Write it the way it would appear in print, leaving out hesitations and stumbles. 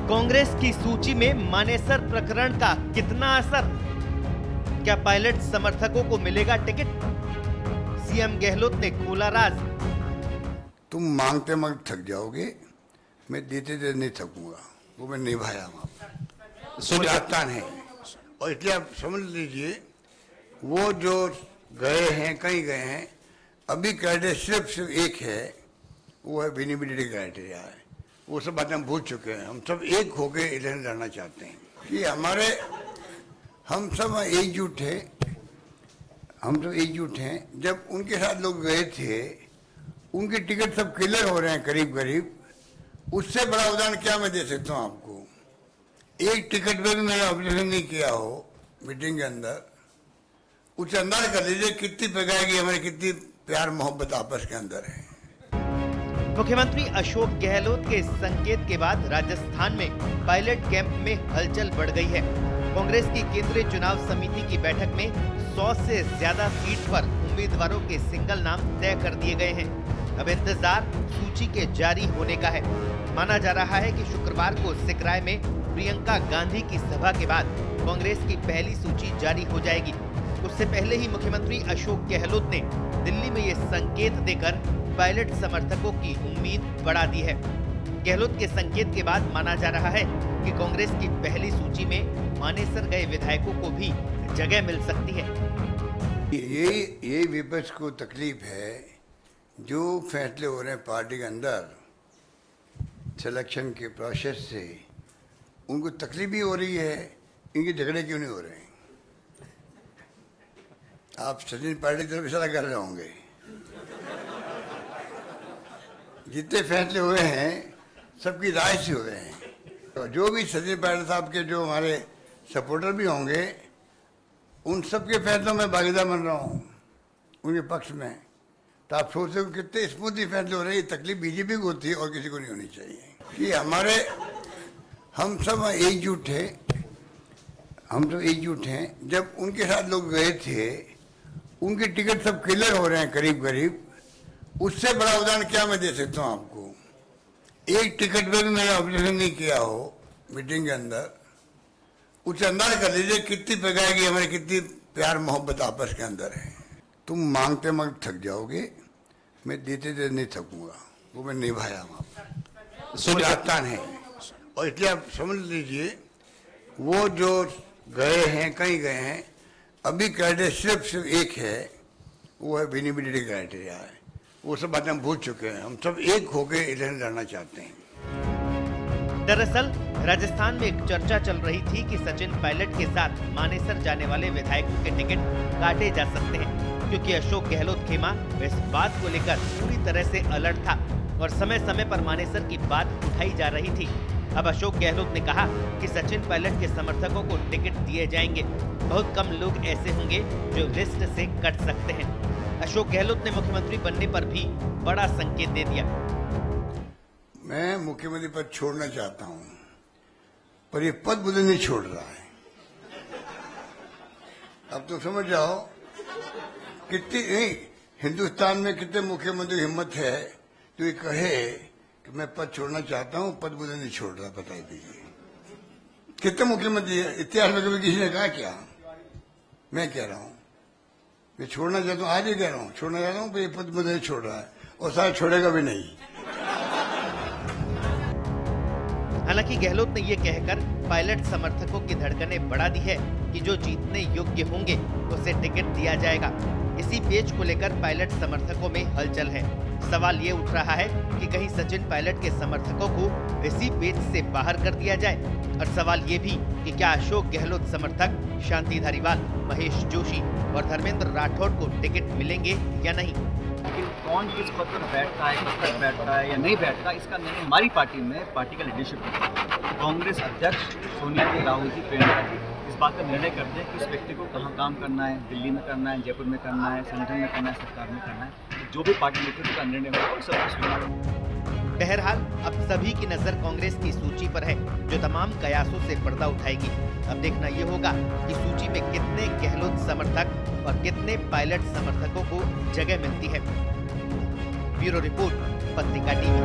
कांग्रेस की सूची में मानेसर प्रकरण का कितना असर? क्या पायलट समर्थकों को मिलेगा टिकट? सीएम गहलोत ने खोला राज। तुम मांगते मांगते थक जाओगे, मैं देते देते नहीं थकूंगा, वो मैं निभाया वहां राजस्थान है। और इसलिए आप समझ लीजिए, वो जो गए हैं कहीं गए हैं, अभी क्राइटेरिया सिर्फ एक है, वो है विनिबिलिटी क्राइटेरिया है। वो सब बातें हम भूल चुके हैं। हम सब एक होके इलेक्शन लड़ना चाहते हैं कि हम सब एकजुट है, हम सब एकजुट हैं। जब उनके साथ लोग गए थे, उनके टिकट सब क्लियर हो रहे हैं करीब करीब। उससे बड़ा उदाहरण क्या मैं दे सकता हूँ आपको? एक टिकट पे भी मैंने ऑब्जर्वेशन नहीं किया हो मीटिंग के अंदर। उसे अंदाज कर लीजिए कितनी प्रकार की हमारी कितनी प्यार मोहब्बत आपस के अंदर है। मुख्यमंत्री अशोक गहलोत के संकेत के बाद राजस्थान में पायलट कैंप में हलचल बढ़ गई है। कांग्रेस की केंद्रीय चुनाव समिति की बैठक में 100 से ज्यादा सीट पर उम्मीदवारों के सिंगल नाम तय कर दिए गए हैं। अब इंतजार सूची के जारी होने का है। माना जा रहा है कि शुक्रवार को सिकराय में प्रियंका गांधी की सभा के बाद कांग्रेस की पहली सूची जारी हो जाएगी। उससे पहले ही मुख्यमंत्री अशोक गहलोत ने दिल्ली में ये संकेत देकर पायलट समर्थकों की उम्मीद बढ़ा दी है। गहलोत के संकेत के बाद माना जा रहा है कि कांग्रेस की पहली सूची में मानेसर गए विधायकों को भी जगह मिल सकती है। ये विपक्ष को तकलीफ है, जो फैसले हो रहे हैं पार्टी के अंदर सिलेक्शन के प्रोसेस से, उनको तकलीफ भी हो रही है। इनके झगड़े क्यों नहीं हो रहे हैं? आप सचिन पायलट की तरफ इशारा कर रहे होंगे। जितने फैसले हुए हैं सबकी राय से हुए हैं। तो जो भी सचिन पायलट साहब के जो हमारे सपोर्टर भी होंगे, उन सबके फैसलों में भागीदार बन रहा हूँ उनके पक्ष में। तो आप सोचते हो कितने स्मूथली फैसले हो रहे हैं। ये तकलीफ बीजेपी को होती है और किसी को नहीं होनी चाहिए कि हम सब एकजुट है, हम सब एकजुट हैं। जब उनके साथ लोग गए थे, उनके टिकट सब क्लियर हो रहे हैं करीब करीब। उससे बड़ा उदाहरण क्या मैं दे सकता हूँ आपको? एक टिकट पे भी मैंने ऑब्जर्वेशन नहीं किया हो मीटिंग के अंदर। उसे अंदाज कर लीजिए कितनी प्रकार की हमारी कितनी प्यार मोहब्बत आपस के अंदर है। तुम मांगते मांगते थक जाओगे, मैं देते देते नहीं थकूंगा, वो मैं निभाया वहां राजस्थान है। और इसलिए आप समझ लीजिए, वो जो गए हैं कहीं गए हैं, अभी क्राइटेरिया सिर्फ एक है, वो है विनिबिलिटी क्राइटेरिया है। वो सब बातें हम भूल चुके हैं। हम सब एक होके इलेक्शन लड़ना चाहते हैं। दरअसल राजस्थान में एक चर्चा चल रही थी कि सचिन पायलट के साथ मानेसर जाने वाले विधायकों के टिकट काटे जा सकते हैं, क्योंकि अशोक गहलोत खेमा इस बात को लेकर पूरी तरह से अलर्ट था और समय समय पर मानेसर की बात उठाई जा रही थी। अब अशोक गहलोत ने कहा कि सचिन पायलट के समर्थकों को टिकट दिए जाएंगे। बहुत कम लोग ऐसे होंगे जो लिस्ट से कट सकते हैं। अशोक गहलोत ने मुख्यमंत्री बनने पर भी बड़ा संकेत दे दिया। मैं मुख्यमंत्री पद छोड़ना चाहता हूं, पर ये पद मुझे नहीं छोड़ रहा है। अब तो समझ जाओ कितनी नहीं, हिंदुस्तान में कितने मुख्यमंत्री हिम्मत है जो ये कहे कि मैं पद छोड़ना चाहता हूं, पद मुझे नहीं छोड़ रहा। बता दीजिए कितने मुख्यमंत्री है इतिहास में? कभी किसी ने कहा क्या? मैं कह रहा हूं मैं छोड़ना चाहता हूँ, आज ही कह रहा हूँ छोड़ना चाहता हूँ, ये पद मुझे नहीं छोड़ रहा है और शायद छोड़ेगा भी नहीं। हालांकि गहलोत ने ये कहकर पायलट समर्थकों की धड़कनें बढ़ा दी है कि जो जीतने योग्य होंगे उसे टिकट दिया जाएगा। इसी पेच को लेकर पायलट समर्थकों में हलचल है। सवाल ये उठ रहा है कि कहीं सचिन पायलट के समर्थकों को इसी पेच से बाहर कर दिया जाए। और सवाल ये भी कि क्या अशोक गहलोत समर्थक शांति धारीवाल, महेश जोशी और धर्मेंद्र राठौड़ को टिकट मिलेंगे या नहीं। लेकिन कौन किस पद पर बैठता है, कब तक बैठता है या नहीं बैठता, इसका निर्णय हमारी पार्टी में पार्टी का लीडरशिप है। कांग्रेस अध्यक्ष सोनिया जी, राहुल जी, प्रियंका जी इस बात का निर्णय करते हैं कि इस व्यक्ति को कहाँ काम करना है, दिल्ली में करना है, जयपुर में करना है, संगठन में करना है, सरकार में करना है। जो भी पार्टी नेतृत्व का निर्णय होगा वो सब स्वीकार होगा। बहरहाल अब सभी की नजर कांग्रेस की सूची पर है, जो तमाम कयासों से पर्दा उठाएगी। अब देखना ये होगा कि सूची में कितने गहलोत समर्थक और कितने पायलट समर्थकों को जगह मिलती है। ब्यूरो रिपोर्ट, पत्रिका टीवी।